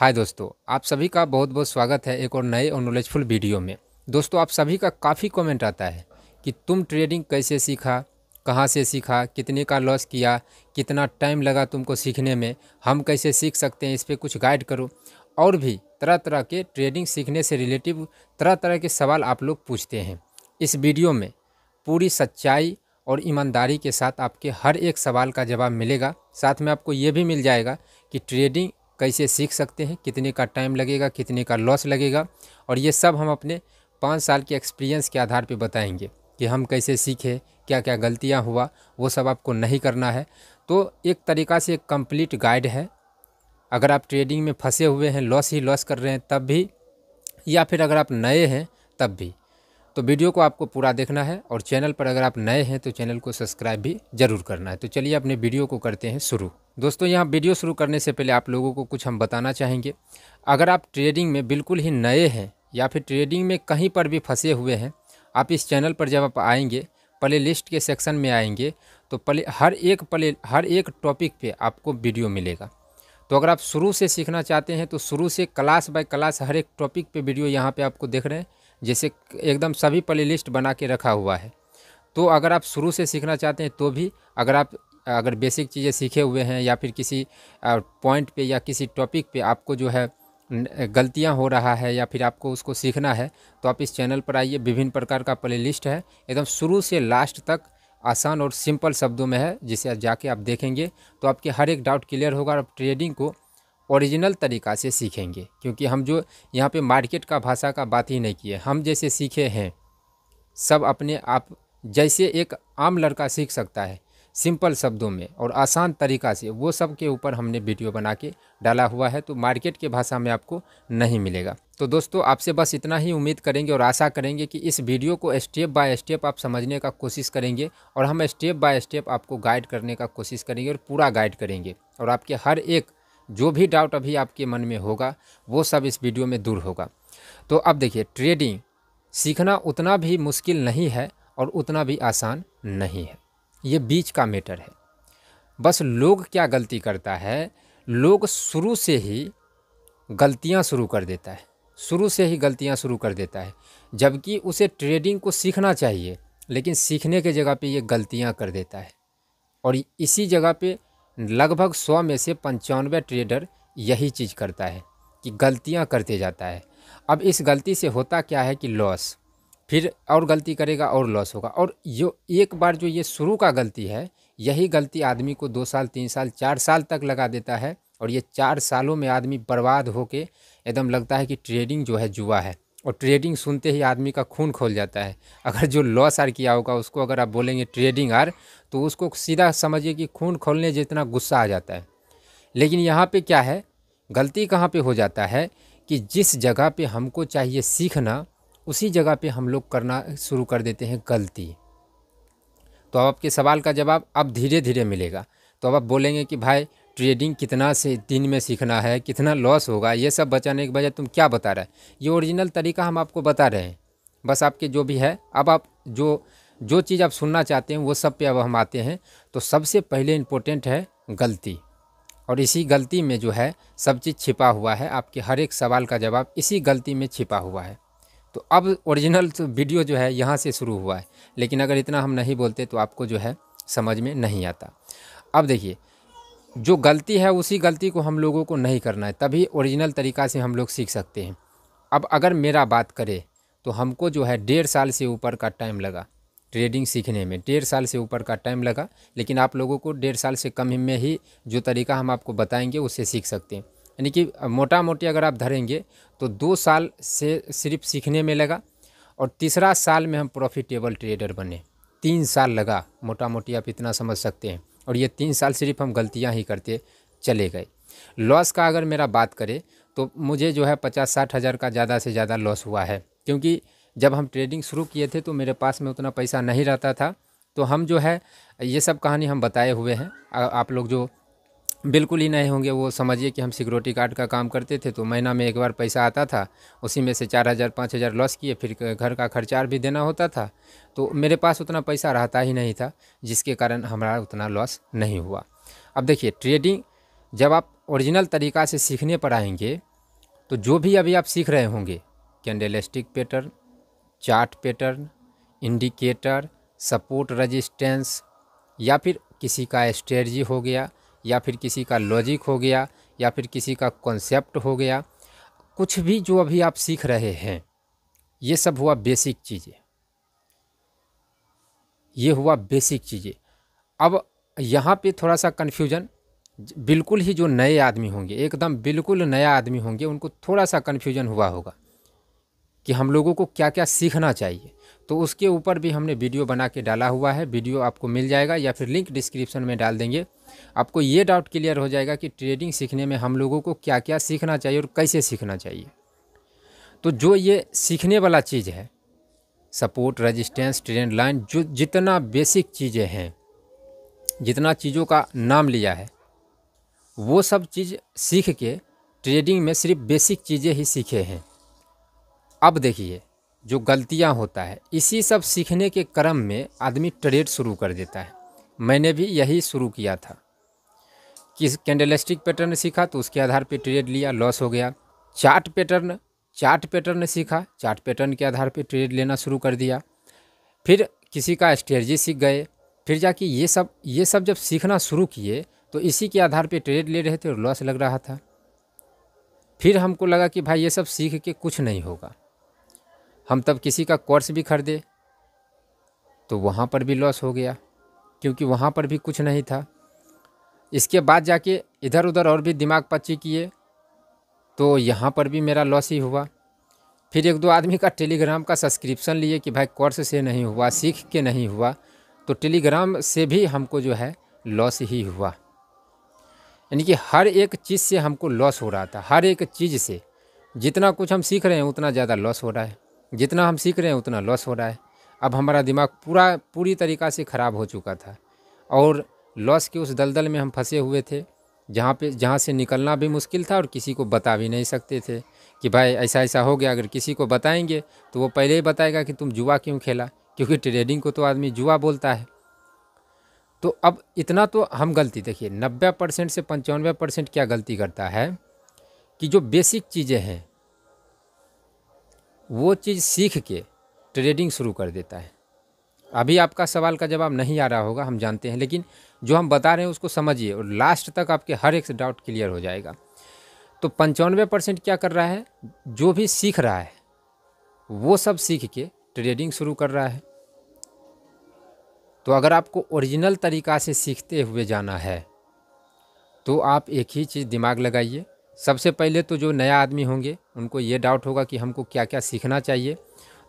हाय दोस्तों, आप सभी का बहुत बहुत स्वागत है एक और नए और नॉलेजफुल वीडियो में। दोस्तों, आप सभी का काफ़ी कमेंट आता है कि तुम ट्रेडिंग कैसे सीखा, कहाँ से सीखा, कितने का लॉस किया, कितना टाइम लगा तुमको सीखने में, हम कैसे सीख सकते हैं, इस पर कुछ गाइड करो। और भी तरह तरह के ट्रेडिंग सीखने से रिलेटिव तरह तरह के सवाल आप लोग पूछते हैं। इस वीडियो में पूरी सच्चाई और ईमानदारी के साथ आपके हर एक सवाल का जवाब मिलेगा। साथ में आपको ये भी मिल जाएगा कि ट्रेडिंग कैसे सीख सकते हैं, कितने का टाइम लगेगा, कितने का लॉस लगेगा, और ये सब हम अपने 5 साल के एक्सपीरियंस के आधार पे बताएंगे कि हम कैसे सीखे, क्या क्या गलतियां हुआ, वो सब आपको नहीं करना है। तो एक तरीक़ा से एक कंप्लीट गाइड है। अगर आप ट्रेडिंग में फंसे हुए हैं, लॉस ही लॉस कर रहे हैं तब भी, या फिर अगर आप नए हैं तब भी, तो वीडियो को आपको पूरा देखना है। और चैनल पर अगर आप नए हैं तो चैनल को सब्सक्राइब भी ज़रूर करना है। तो चलिए अपने वीडियो को करते हैं शुरू। दोस्तों, यहाँ वीडियो शुरू करने से पहले आप लोगों को कुछ हम बताना चाहेंगे। अगर आप ट्रेडिंग में बिल्कुल ही नए हैं या फिर ट्रेडिंग में कहीं पर भी फंसे हुए हैं, आप इस चैनल पर जब आप आएंगे, प्ले लिस्ट के सेक्शन में आएंगे, तो हर एक टॉपिक पे आपको वीडियो मिलेगा। तो अगर आप शुरू से सीखना चाहते हैं तो शुरू से क्लास बाय क्लास हर एक टॉपिक पे वीडियो यहाँ पे आपको देख रहे हैं, जैसे एकदम सभी प्ले लिस्ट बना के रखा हुआ है। तो अगर आप शुरू से सीखना चाहते हैं तो भी, अगर बेसिक चीज़ें सीखे हुए हैं या फिर किसी पॉइंट पे या किसी टॉपिक पे आपको जो है गलतियां हो रहा है या फिर आपको उसको सीखना है, तो आप इस चैनल पर आइए। विभिन्न प्रकार का प्ले लिस्ट है, एकदम शुरू से लास्ट तक आसान और सिंपल शब्दों में है, जिसे जाके आप देखेंगे तो आपके हर एक डाउट क्लियर होगा और आप ट्रेडिंग को ओरिजिनल तरीक़ा से सीखेंगे। क्योंकि हम जो यहाँ पे मार्केट का भाषा का बात ही नहीं किए, हम जैसे सीखे हैं सब अपने आप, जैसे एक आम लड़का सीख सकता है सिंपल शब्दों में और आसान तरीक़ा से, वो सब के ऊपर हमने वीडियो बना के डाला हुआ है। तो मार्केट के भाषा में आपको नहीं मिलेगा। तो दोस्तों, आपसे बस इतना ही उम्मीद करेंगे और आशा करेंगे कि इस वीडियो को स्टेप बाय स्टेप आप समझने का कोशिश करेंगे, और हम स्टेप बाय स्टेप आपको गाइड करने का कोशिश करेंगे और पूरा गाइड करेंगे। और आपके हर एक जो भी डाउट अभी आपके मन में होगा वो सब इस वीडियो में दूर होगा। तो अब देखिए, ट्रेडिंग सीखना उतना भी मुश्किल नहीं है और उतना भी आसान नहीं है, ये बीच का मैटर है। बस लोग क्या गलती करता है, लोग शुरू से ही गलतियां शुरू कर देता है, जबकि उसे ट्रेडिंग को सीखना चाहिए, लेकिन सीखने के जगह पे ये गलतियां कर देता है। और इसी जगह पे लगभग 100 में से 95 ट्रेडर यही चीज़ करता है कि गलतियां करते जाता है। अब इस गलती से होता क्या है कि लॉस, फिर और गलती करेगा और लॉस होगा। और जो एक बार जो ये शुरू का गलती है, यही गलती आदमी को 2 साल 3 साल 4 साल तक लगा देता है। और ये 4 सालों में आदमी बर्बाद होके एकदम लगता है कि ट्रेडिंग जो है जुआ है। और ट्रेडिंग सुनते ही आदमी का खून खौल जाता है। अगर जो लॉस आर किया होगा उसको अगर आप बोलेंगे ट्रेडिंग आर, तो उसको सीधा समझिए कि खून खोलने जितना गुस्सा आ जाता है। लेकिन यहाँ पे क्या है, गलती कहाँ पे हो जाता है कि जिस जगह पे हमको चाहिए सीखना, उसी जगह पे हम लोग करना शुरू कर देते हैं गलती। तो अब आपके सवाल का जवाब अब धीरे धीरे मिलेगा। तो अब आप बोलेंगे कि भाई ट्रेडिंग कितना से दिन में सीखना है, कितना लॉस होगा, ये सब बचाने के बजाय तुम क्या बता रहे हैं। ये ओरिजिनल तरीका हम आपको बता रहे हैं, बस आपके जो भी है। अब आप जो चीज़ आप सुनना चाहते हैं वो सब पे अब हम आते हैं। तो सबसे पहले इम्पोर्टेंट है गलती, और इसी गलती में जो है सब चीज़ छिपा हुआ है। आपके हर एक सवाल का जवाब इसी गलती में छिपा हुआ है। तो अब ओरिजिनल वीडियो जो है यहाँ से शुरू हुआ है, लेकिन अगर इतना हम नहीं बोलते तो आपको जो है समझ में नहीं आता। अब देखिए, जो गलती है उसी गलती को हम लोगों को नहीं करना है, तभी ओरिजिनल तरीक़ा से हम लोग सीख सकते हैं। अब अगर मेरा बात करें तो हमको जो है 1.5 साल से ऊपर का टाइम लगा ट्रेडिंग सीखने में, 1.5 साल से ऊपर का टाइम लगा। लेकिन आप लोगों को 1.5 साल से कम में ही जो तरीका हम आपको बताएंगे उससे सीख सकते हैं। यानी कि मोटा मोटी अगर आप धरेंगे तो 2 साल से सिर्फ सीखने में लगा, और तीसरा साल में हम प्रॉफिटेबल ट्रेडर बने। 3 साल लगा मोटा मोटी, आप इतना समझ सकते हैं। और ये 3 साल सिर्फ हम गलतियां ही करते चले गए। लॉस का अगर मेरा बात करें तो मुझे जो है 50-60 हज़ार का ज़्यादा से ज़्यादा लॉस हुआ है। क्योंकि जब हम ट्रेडिंग शुरू किए थे तो मेरे पास में उतना पैसा नहीं रहता था। तो हम जो है ये सब कहानी हम बताए हुए हैं। आप लोग जो बिल्कुल ही नहीं होंगे वो समझिए कि हम सिक्योरिटी गार्ड का काम करते थे, तो महीना में एक बार पैसा आता था, उसी में से 4,000 5,000 लॉस किए, फिर घर का खर्चा भी देना होता था। तो मेरे पास उतना पैसा रहता ही नहीं था, जिसके कारण हमारा उतना लॉस नहीं हुआ। अब देखिए, ट्रेडिंग जब आप ओरिजिनल तरीक़ा से सीखने पर आएंगे तो जो भी अभी आप सीख रहे होंगे, candlestick pattern, chart pattern, indicator, support resistance, या फिर किसी का स्ट्रेटजी हो गया, या फिर किसी का लॉजिक हो गया, या फिर किसी का कॉन्सेप्ट हो गया, कुछ भी जो अभी आप सीख रहे हैं, ये सब हुआ बेसिक चीज़ें, ये हुआ बेसिक चीज़ें। अब यहाँ पे थोड़ा सा कन्फ्यूजन, बिल्कुल ही जो नए आदमी होंगे, एकदम बिल्कुल नया आदमी होंगे, उनको थोड़ा सा कन्फ्यूजन हुआ होगा कि हम लोगों को क्या क्या सीखना चाहिए। तो उसके ऊपर भी हमने वीडियो बना के डाला हुआ है, वीडियो आपको मिल जाएगा या फिर लिंक डिस्क्रिप्शन में डाल देंगे। आपको ये डाउट क्लियर हो जाएगा कि ट्रेडिंग सीखने में हम लोगों को क्या क्या सीखना चाहिए और कैसे सीखना चाहिए। तो जो ये सीखने वाला चीज़ है, सपोर्ट, रेजिस्टेंस, ट्रेंड लाइन, जो जितना बेसिक चीज़ें हैं, जितना चीज़ों का नाम लिया है, वो सब चीज़ सीख के ट्रेडिंग में सिर्फ बेसिक चीज़ें ही सीखे हैं। अब देखिए जो गलतियां होता है, इसी सब सीखने के क्रम में आदमी ट्रेड शुरू कर देता है। मैंने भी यही शुरू किया था कि कैंडलस्टिक पैटर्न सीखा तो उसके आधार पे ट्रेड लिया, लॉस हो गया। चार्ट पैटर्न सीखा, चार्ट पैटर्न के आधार पे ट्रेड लेना शुरू कर दिया। फिर किसी का स्ट्रेटजी सीख गए, फिर जाके ये सब जब सीखना शुरू किए तो इसी के आधार पे ट्रेड ले रहे थे और लॉस लग रहा था। फिर हमको लगा कि भाई ये सब सीख के कुछ नहीं होगा। हम तब किसी का कोर्स भी खरीदे तो वहाँ पर भी लॉस हो गया, क्योंकि वहाँ पर भी कुछ नहीं था। इसके बाद जाके इधर उधर और भी दिमाग पच्ची किए तो यहाँ पर भी मेरा लॉस ही हुआ। फिर एक दो आदमी का टेलीग्राम का सब्सक्रिप्शन लिए कि भाई कोर्स से नहीं हुआ, सीख के नहीं हुआ, तो टेलीग्राम से भी हमको जो है लॉस ही हुआ। यानी कि हर एक चीज़ से हमको लॉस हो रहा था, हर एक चीज़ से। जितना कुछ हम सीख रहे हैं उतना ज़्यादा लॉस हो रहा है, जितना हम सीख रहे हैं उतना लॉस हो रहा है। अब हमारा दिमाग पूरी तरीक़ा से ख़राब हो चुका था और लॉस के उस दलदल में हम फंसे हुए थे, जहाँ से निकलना भी मुश्किल था और किसी को बता भी नहीं सकते थे कि भाई ऐसा ऐसा हो गया। अगर किसी को बताएंगे तो वो पहले ही बताएगा कि तुम जुआ क्यों खेला, क्योंकि ट्रेडिंग को तो आदमी जुआ बोलता है। तो अब इतना तो हम गलती, देखिए 90% से 95% क्या गलती करता है कि जो बेसिक चीज़ें हैं वो चीज़ सीख के ट्रेडिंग शुरू कर देता है। अभी आपका सवाल का जवाब नहीं आ रहा होगा, हम जानते हैं, लेकिन जो हम बता रहे हैं उसको समझिए और लास्ट तक आपके हर एक डाउट क्लियर हो जाएगा। तो 95% क्या कर रहा है, जो भी सीख रहा है वो सब सीख के ट्रेडिंग शुरू कर रहा है। तो अगर आपको ओरिजिनल तरीक़ा से सीखते हुए जाना है तो आप एक ही चीज़ दिमाग लगाइए। सबसे पहले तो जो नया आदमी होंगे उनको ये डाउट होगा कि हमको क्या क्या सीखना चाहिए,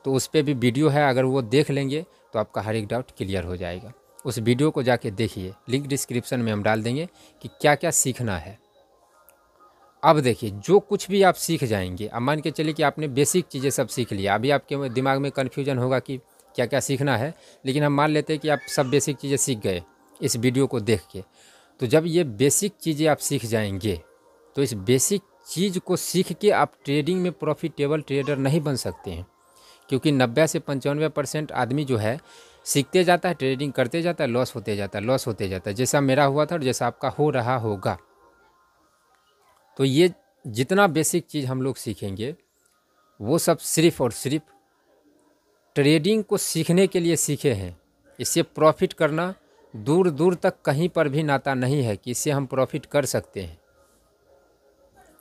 तो उस पर भी वीडियो है, अगर वो देख लेंगे तो आपका हर एक डाउट क्लियर हो जाएगा। उस वीडियो को जाके देखिए, लिंक डिस्क्रिप्शन में हम डाल देंगे कि क्या क्या सीखना है। अब देखिए जो कुछ भी आप सीख जाएंगे, अब मान के चलिए कि आपने बेसिक चीज़ें सब सीख लिया, अभी आपके दिमाग में कन्फ्यूजन होगा कि क्या क्या सीखना है, लेकिन हम मान लेते हैं कि आप सब बेसिक चीज़ें सीख गए इस वीडियो को देख के। तो जब ये बेसिक चीज़ें आप सीख जाएंगे तो इस बेसिक चीज़ को सीख के आप ट्रेडिंग में प्रॉफिटेबल ट्रेडर नहीं बन सकते हैं, क्योंकि 90 से 95% आदमी जो है सीखते जाता है, ट्रेडिंग करते जाता है, लॉस होते जाता है, लॉस होते जाता है, जैसा मेरा हुआ था और जैसा आपका हो रहा होगा। तो ये जितना बेसिक चीज़ हम लोग सीखेंगे वो सब सिर्फ़ और सिर्फ ट्रेडिंग को सीखने के लिए सीखे हैं। इससे प्रॉफिट करना दूर दूर तक कहीं पर भी नाता नहीं है कि इससे हम प्रॉफिट कर सकते हैं,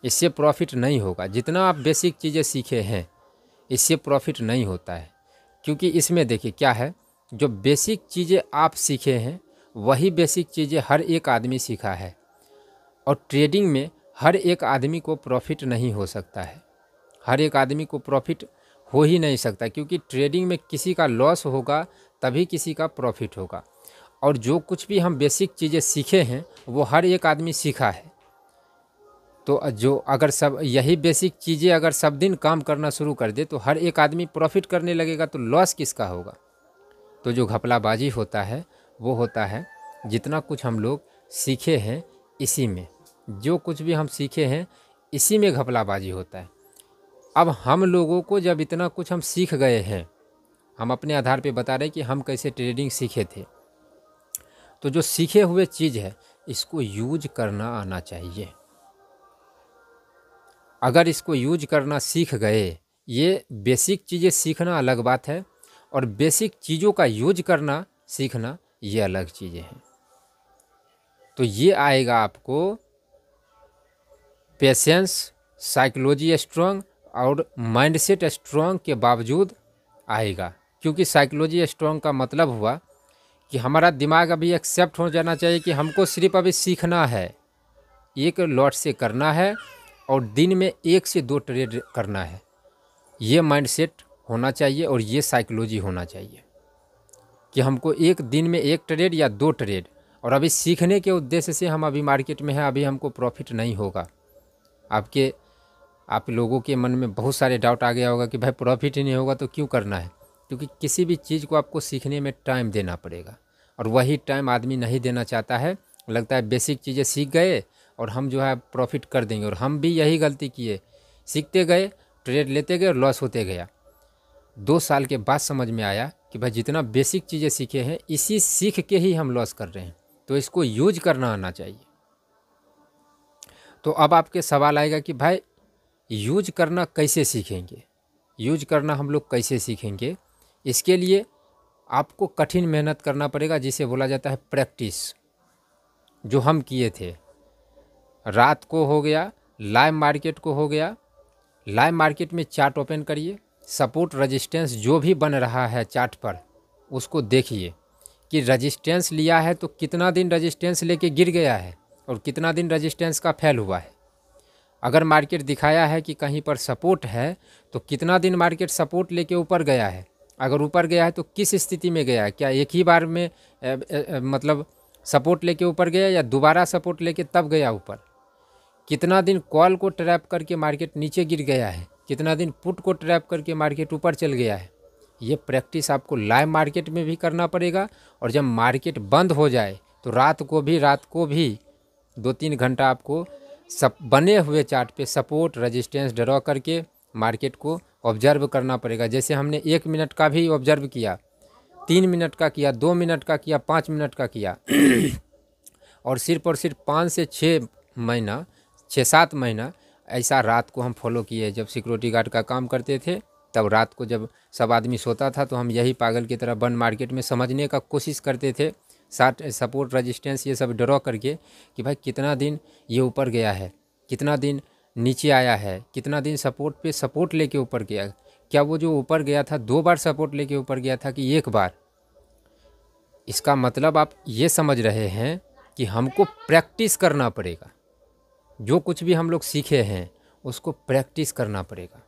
इससे प्रॉफिट नहीं होगा। जितना आप बेसिक चीज़ें सीखे हैं इससे प्रॉफिट नहीं होता है, क्योंकि इसमें देखिए क्या है, जो बेसिक चीज़ें आप सीखे हैं वही बेसिक चीज़ें हर एक आदमी सीखा है, और ट्रेडिंग में हर एक आदमी को प्रॉफिट नहीं हो सकता है, हर एक आदमी को प्रॉफिट हो ही नहीं सकता, क्योंकि ट्रेडिंग में किसी का लॉस होगा तभी किसी का प्रॉफिट होगा। और जो कुछ भी हम बेसिक चीज़ें सीखे हैं वो हर एक आदमी सीखा है। तो जो अगर सब यही बेसिक चीज़ें अगर सब दिन काम करना शुरू कर दे तो हर एक आदमी प्रॉफिट करने लगेगा, तो लॉस किसका होगा। तो जो घपलाबाजी होता है वो होता है जितना कुछ हम लोग सीखे हैं इसी में, जो कुछ भी हम सीखे हैं इसी में घपलाबाजी होता है। अब हम लोगों को जब इतना कुछ हम सीख गए हैं, हम अपने आधार पे बता रहे हैं कि हम कैसे ट्रेडिंग सीखे थे, तो जो सीखे हुए चीज़ है इसको यूज करना आना चाहिए। अगर इसको यूज करना सीख गए, ये बेसिक चीज़ें सीखना अलग बात है और बेसिक चीज़ों का यूज करना सीखना ये अलग चीज़ें हैं। तो ये आएगा आपको पेशेंस, साइकोलॉजी स्ट्रांग और माइंडसेट स्ट्रांग के बावजूद आएगा। क्योंकि साइकोलॉजी स्ट्रांग का मतलब हुआ कि हमारा दिमाग अभी एक्सेप्ट हो जाना चाहिए कि हमको सिर्फ अभी सीखना है, एक लॉट से करना है और दिन में 1 से 2 ट्रेड करना है। ये माइंडसेट होना चाहिए और ये साइकोलॉजी होना चाहिए कि हमको एक दिन में 1 ट्रेड या 2 ट्रेड, और अभी सीखने के उद्देश्य से हम अभी मार्केट में हैं, अभी हमको प्रॉफिट नहीं होगा। आप लोगों के मन में बहुत सारे डाउट आ गया होगा कि भाई प्रॉफिट ही नहीं होगा तो क्यों करना है। क्योंकि किसी भी चीज़ को आपको सीखने में टाइम देना पड़ेगा और वही टाइम आदमी नहीं देना चाहता है। लगता है बेसिक चीज़ें सीख गए और हम जो है प्रॉफिट कर देंगे, और हम भी यही गलती किए, सीखते गए, ट्रेड लेते गए और लॉस होते गया। 2 साल के बाद समझ में आया कि भाई जितना बेसिक चीज़ें सीखे हैं इसी सीख के ही हम लॉस कर रहे हैं, तो इसको यूज करना आना चाहिए। तो अब आपके सवाल आएगा कि भाई यूज करना कैसे सीखेंगे, यूज करना हम लोग कैसे सीखेंगे। इसके लिए आपको कठिन मेहनत करना पड़ेगा, जिसे बोला जाता है प्रैक्टिस। जो हम किए थे, रात को हो गया, लाइव मार्केट को हो गया, लाइव मार्केट में चार्ट ओपन करिए, सपोर्ट रेजिस्टेंस जो भी बन रहा है चार्ट पर उसको देखिए कि रेजिस्टेंस लिया है तो कितना दिन रेजिस्टेंस लेके गिर गया है और कितना दिन रेजिस्टेंस का फेल हुआ है। अगर मार्केट दिखाया है कि कहीं पर सपोर्ट है तो कितना दिन मार्केट सपोर्ट लेके ऊपर गया है। अगर ऊपर गया है तो किस स्थिति में गया है, क्या एक ही बार में मतलब सपोर्ट लेके ऊपर गया या दोबारा सपोर्ट लेके तब गया ऊपर। कितना दिन कॉल को ट्रैप करके मार्केट नीचे गिर गया है, कितना दिन पुट को ट्रैप करके मार्केट ऊपर चल गया है। ये प्रैक्टिस आपको लाइव मार्केट में भी करना पड़ेगा, और जब मार्केट बंद हो जाए तो रात को भी 2-3 घंटा आपको सब बने हुए चार्ट पे सपोर्ट रेजिस्टेंस ड्रॉ करके मार्केट को ऑब्जर्व करना पड़ेगा। जैसे हमने 1 मिनट का भी ऑब्जर्व किया, 3 मिनट का किया, 2 मिनट का किया, 5 मिनट का किया और सिर्फ 5 से 6 महीना, 6-7 महीना ऐसा रात को हम फॉलो किए। जब सिक्योरिटी गार्ड का काम करते थे तब रात को जब सब आदमी सोता था तो हम यही पागल की तरह बंद मार्केट में समझने का कोशिश करते थे, साथ सपोर्ट रेजिस्टेंस ये सब ड्रॉ करके कि भाई कितना दिन ये ऊपर गया है, कितना दिन नीचे आया है, कितना दिन सपोर्ट पे सपोर्ट लेके ऊपर गया, क्या वो जो ऊपर गया था 2 बार सपोर्ट लेके ऊपर गया था कि 1 बार। इसका मतलब आप ये समझ रहे हैं कि हमको प्रैक्टिस करना पड़ेगा। जो कुछ भी हम लोग सीखे हैं उसको प्रैक्टिस करना पड़ेगा।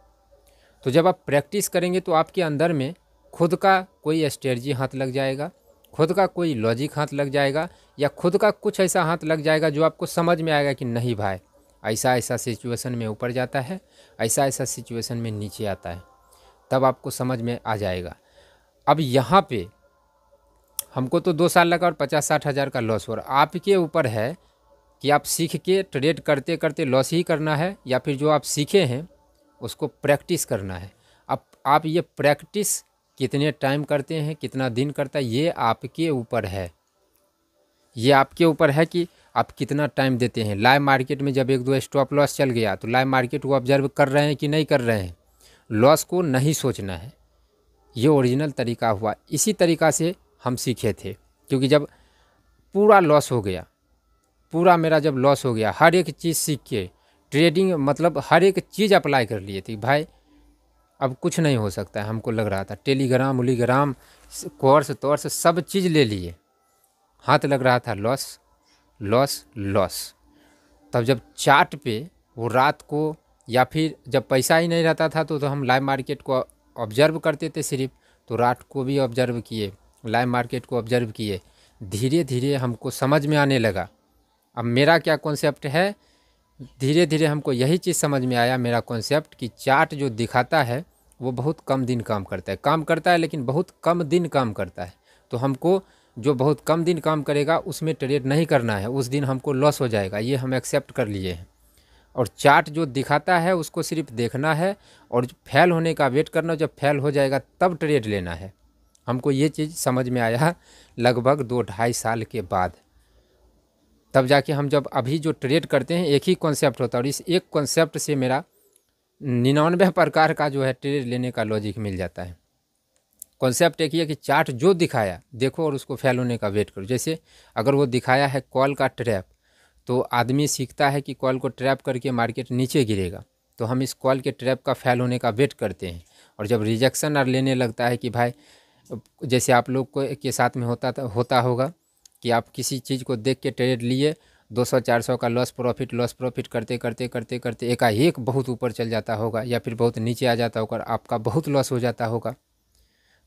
तो जब आप प्रैक्टिस करेंगे तो आपके अंदर में खुद का कोई स्ट्रेटजी हाथ लग जाएगा, खुद का कोई लॉजिक हाथ लग जाएगा, या खुद का कुछ ऐसा हाथ लग जाएगा जो आपको समझ में आएगा कि नहीं भाई ऐसा ऐसा सिचुएशन में ऊपर जाता है, ऐसा ऐसा सिचुएशन में नीचे आता है, तब आपको समझ में आ जाएगा। अब यहाँ पे हमको तो 2 साल लगा और 50-60 हज़ार का लॉस हो रहा। आपके ऊपर है कि आप सीख के ट्रेड करते करते लॉस ही करना है या फिर जो आप सीखे हैं उसको प्रैक्टिस करना है। अब आप ये प्रैक्टिस कितने टाइम करते हैं, कितना दिन करता है, ये आपके ऊपर है। ये आपके ऊपर है कि आप कितना टाइम देते हैं। लाइव मार्केट में जब 1-2 स्टॉप लॉस चल गया तो लाइव मार्केट को ऑब्जर्व कर रहे हैं कि नहीं कर रहे हैं, लॉस को नहीं सोचना है। ये ओरिजिनल तरीका हुआ। इसी तरीक़ा से हम सीखे थे, क्योंकि जब पूरा लॉस हो गया, पूरा मेरा जब लॉस हो गया, हर एक चीज़ सीख के ट्रेडिंग मतलब हर एक चीज़ अप्लाई कर लिए थे। भाई अब कुछ नहीं हो सकता है, हमको लग रहा था। टेलीग्राम उलीग्राम कोर्स तोर्स सब चीज़ ले लिए, हाथ लग रहा था लॉस लॉस लॉस। तब जब चार्ट पे वो रात को या फिर जब पैसा ही नहीं रहता था तो हम लाइव मार्केट को ऑब्जर्व करते थे सिर्फ, तो रात को भी ऑब्जर्व किए, लाइव मार्केट को ऑब्जर्व किए। धीरे धीरे हमको समझ में आने लगा। अब मेरा क्या कॉन्सेप्ट है, धीरे धीरे हमको यही चीज़ समझ में आया, मेरा कॉन्सेप्ट कि चार्ट जो दिखाता है वो बहुत कम दिन काम करता है लेकिन बहुत कम दिन काम करता है। तो हमको जो बहुत कम दिन काम करेगा उसमें ट्रेड नहीं करना है, उस दिन हमको लॉस हो जाएगा, ये हम एक्सेप्ट कर लिए हैं। और चार्ट जो दिखाता है उसको सिर्फ देखना है और फेल होने का वेट करना, जब फेल हो जाएगा तब ट्रेड लेना है। हमको ये चीज़ समझ में आया लगभग 2-2.5 साल के बाद। तब जाके हम जब अभी जो ट्रेड करते हैं एक ही कॉन्सेप्ट होता है, और इस एक कॉन्सेप्ट से मेरा 99 प्रकार का जो है ट्रेड लेने का लॉजिक मिल जाता है। कॉन्सेप्ट एक ही है कि चार्ट जो दिखाया देखो और उसको फेल होने का वेट करो। जैसे अगर वो दिखाया है कॉल का ट्रैप, तो आदमी सीखता है कि कॉल को ट्रैप करके मार्केट नीचे गिरेगा, तो हम इस कॉल के ट्रैप का फेल होने का वेट करते हैं। और जब रिजेक्शन और लेने लगता है कि भाई, जैसे आप लोग को के साथ में होता होगा कि आप किसी चीज़ को देख के ट्रेड लिए, 200-400 का लॉस प्रॉफिट करते करते करते करते एकाएक बहुत ऊपर चल जाता होगा या फिर बहुत नीचे आ जाता होगा, आपका बहुत लॉस हो जाता होगा।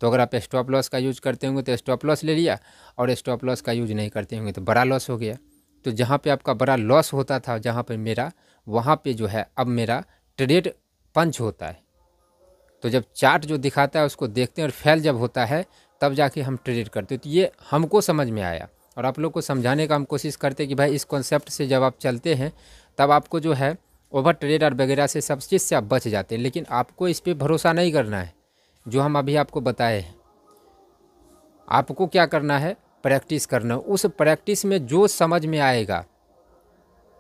तो अगर आप स्टॉप लॉस का यूज करते होंगे तो स्टॉप लॉस ले लिया, और स्टॉप लॉस का यूज नहीं करते होंगे तो बड़ा लॉस हो गया। तो जहाँ पे आपका बड़ा लॉस होता था, जहाँ पे मेरा, वहाँ पे जो है अब मेरा ट्रेड पंच होता है। तो जब चार्ट जो दिखाता है उसको देखते हैं और फेल जब होता है तब जाके हम ट्रेड करते हैं। तो ये हमको समझ में आया और आप लोग को समझाने का हम कोशिश करते हैं कि भाई इस कॉन्सेप्ट से जब आप चलते हैं तब आपको जो है ओवर ट्रेड और वगैरह से सब चीज़ से आप बच जाते हैं। लेकिन आपको इस पर भरोसा नहीं करना है जो हम अभी आपको बताए हैं। आपको क्या करना है, प्रैक्टिस करना। उस प्रैक्टिस में जो समझ में आएगा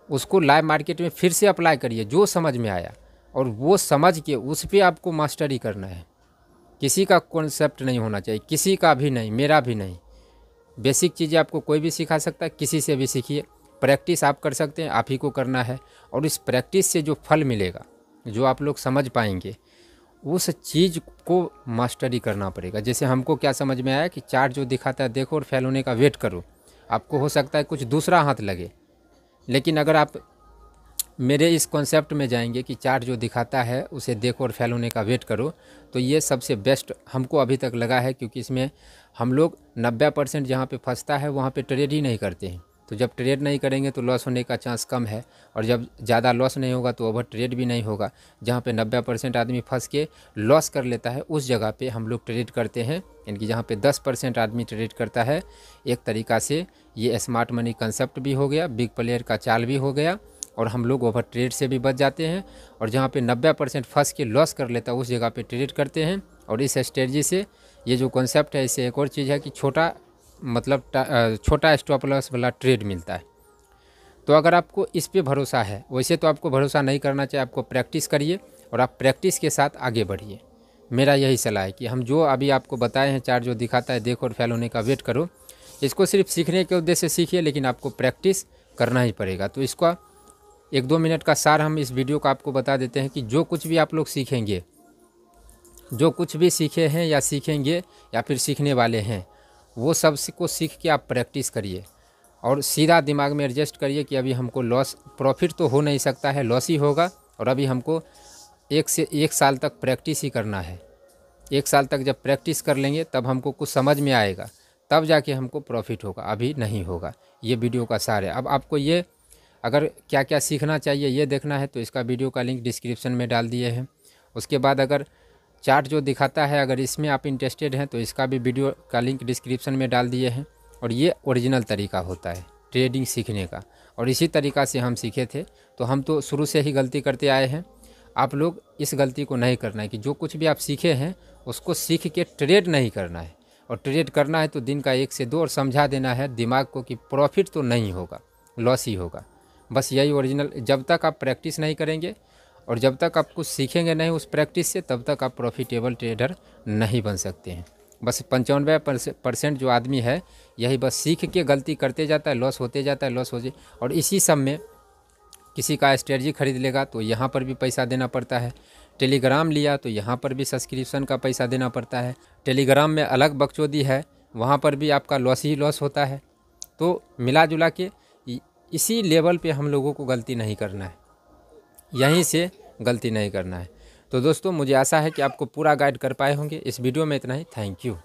उसको लाइव मार्केट में फिर से अप्लाई करिए, जो समझ में आया, और वो समझ के उस पर आपको मास्टरी करना है। किसी का कॉन्सेप्ट नहीं होना चाहिए, किसी का भी नहीं, मेरा भी नहीं। बेसिक चीज़ें आपको कोई भी सिखा सकता है, किसी से भी सीखिए। प्रैक्टिस आप कर सकते हैं, आप ही को करना है। और इस प्रैक्टिस से जो फल मिलेगा, जो आप लोग समझ पाएंगे, उस चीज़ को मास्टरी करना पड़ेगा। जैसे हमको क्या समझ में आया कि चार्ट जो दिखाता है देखो और फेल होने का वेट करो। आपको हो सकता है कुछ दूसरा हाथ लगे, लेकिन अगर आप मेरे इस कॉन्सेप्ट में जाएंगे कि चार्ट जो दिखाता है उसे देखो और फेल होने का वेट करो, तो ये सबसे बेस्ट हमको अभी तक लगा है। क्योंकि इसमें हम लोग 90% जहाँ पे फंसता है वहाँ पे ट्रेड ही नहीं करते हैं। तो जब ट्रेड नहीं करेंगे तो लॉस होने का चांस कम है, और जब ज़्यादा लॉस नहीं होगा तो ओवर ट्रेड भी नहीं होगा। जहाँ पे 90% आदमी फंस के लॉस कर लेता है उस जगह पे हम लोग ट्रेड करते हैं। यानी कि जहाँ पे 10% आदमी ट्रेड करता है, एक तरीक़ा से ये स्मार्ट मनी कंसेप्ट भी हो गया, बिग प्लेयर का चाल भी हो गया, और हम लोग ओवर ट्रेड से भी बच जाते हैं। और जहाँ पे 90% फंस के लॉस कर लेता है उस जगह पे ट्रेड करते हैं। और इस स्ट्रेटजी से ये जो कॉन्सेप्ट है, इससे एक और चीज़ है कि छोटा स्टॉप लॉस वाला ट्रेड मिलता है। तो अगर आपको इस पे भरोसा है, वैसे तो आपको भरोसा नहीं करना चाहिए, आपको प्रैक्टिस करिए और आप प्रैक्टिस के साथ आगे बढ़िए। मेरा यही सलाह है कि हम जो अभी आपको बताए हैं, चार्ट जो दिखाता है देखो और फेल होने का वेट करो, इसको सिर्फ सीखने के उद्देश्य से सीखिए, लेकिन आपको प्रैक्टिस करना ही पड़ेगा। तो इसका 1-2 मिनट का सार हम इस वीडियो का आपको बता देते हैं कि जो कुछ भी आप लोग सीखेंगे, जो कुछ भी सीखे हैं या सीखेंगे या फिर सीखने वाले हैं, वो सब को सीख के आप प्रैक्टिस करिए और सीधा दिमाग में एडजस्ट करिए कि अभी हमको लॉस प्रॉफिट तो हो नहीं सकता है, लॉस ही होगा। और अभी हमको 1 साल तक प्रैक्टिस ही करना है। 1 साल तक जब प्रैक्टिस कर लेंगे तब हमको कुछ समझ में आएगा, तब जाके हमको प्रॉफिट होगा, अभी नहीं होगा। ये वीडियो का सार है। अब आपको ये अगर क्या क्या सीखना चाहिए ये देखना है तो इसका वीडियो का लिंक डिस्क्रिप्शन में डाल दिए हैं। उसके बाद अगर चार्ट जो दिखाता है, अगर इसमें आप इंटरेस्टेड हैं तो इसका भी वीडियो का लिंक डिस्क्रिप्शन में डाल दिए हैं। और ये ओरिजिनल तरीका होता है ट्रेडिंग सीखने का, और इसी तरीक़ा से हम सीखे थे। तो हम तो शुरू से ही गलती करते आए हैं। आप लोग इस गलती को नहीं करना है कि जो कुछ भी आप सीखे हैं उसको सीख के ट्रेड नहीं करना है। और ट्रेड करना है तो दिन का 1 से 2 और समझा देना है दिमाग को कि प्रॉफिट तो नहीं होगा, लॉस ही होगा। बस यही ओरिजिनल। जब तक आप प्रैक्टिस नहीं करेंगे और जब तक आप कुछ सीखेंगे नहीं उस प्रैक्टिस से, तब तक आप प्रॉफिटेबल ट्रेडर नहीं बन सकते हैं। बस 95% जो आदमी है यही बस सीख के गलती करते जाता है, लॉस होते जाता है, लॉस हो जाए। और इसी सब में किसी का स्ट्रेटजी खरीद लेगा तो यहाँ पर भी पैसा देना पड़ता है। टेलीग्राम लिया तो यहाँ पर भी सब्सक्रिप्शन का पैसा देना पड़ता है। टेलीग्राम में अलग बकचोदी है, वहाँ पर भी आपका लॉस ही लॉस होता है। तो मिला जुला के इसी लेवल पे हम लोगों को गलती नहीं करना है, यहीं से गलती नहीं करना है। तो दोस्तों मुझे आशा है कि आपको पूरा गाइड कर पाए होंगे। इस वीडियो में इतना ही। Thank you.